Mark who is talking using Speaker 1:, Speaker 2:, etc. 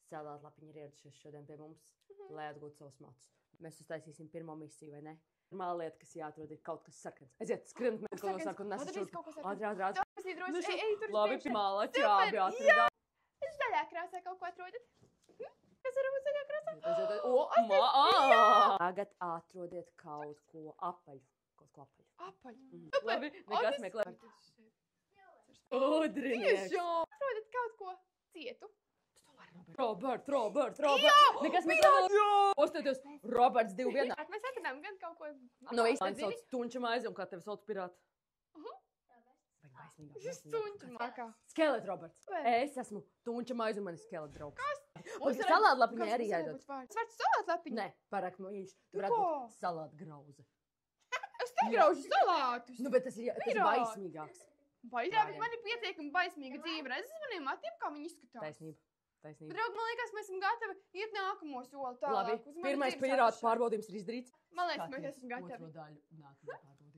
Speaker 1: Salātlapiņi ir ieradušies šodien pie mums, lai atgūtu savus matus. Mēs uztaisīsim pirmo misiju, vai ne? Pirmā lieta, kas jāatrod, ir kaut kas sarkans. Aiziet, skrienat, mēs kaut ko sarkanu nesam šurp. Ātri. Labi, pirmā laķi, abi atrodā.
Speaker 2: Es zaļā krāsā kaut ko atrodat. Kas var būt zaļā krāsā?
Speaker 1: Tagad atrodiet kaut ko apaļu.
Speaker 2: Apaļu.
Speaker 1: Labi, nekas meklēt. Udrinieks.
Speaker 2: Atrodat kaut ko cietu.
Speaker 1: Robert. Nekas meklēt. Ostieties, Roberts 2 vienā.
Speaker 2: Mēs atradām gan kaut ko.
Speaker 1: No īstenībā sauc Tunča maizi, un kā tevi sauc pirāti?
Speaker 2: Jūs Tunča mākā.
Speaker 1: Skelet, Roberts. Es esmu Tunča maizi, un man ir skelet draugs. Kas? Salātlapiņai arī jāiedod.
Speaker 2: Svārts salātlapiņi?
Speaker 1: Nē, pārāk mīļš. Tu varētu būt salātgrauze.
Speaker 2: Es negraužu salātus.
Speaker 1: Nu, bet tas ir baismīgāks.
Speaker 2: Bet man ir pietiekami baismīga dzīve. Redzes maniem matiem, kā viņi izskatās.
Speaker 1: Taisnība.
Speaker 2: Draugi, man liekas, mēs esam gatavi iet nākamo soli tālāk.
Speaker 1: Labi, pirmais pirātu pārbaudījums ir izdarīts.
Speaker 2: Man liekas, mēs esam gatavi.
Speaker 1: Otro daļu nākamajā pārbaudījumā.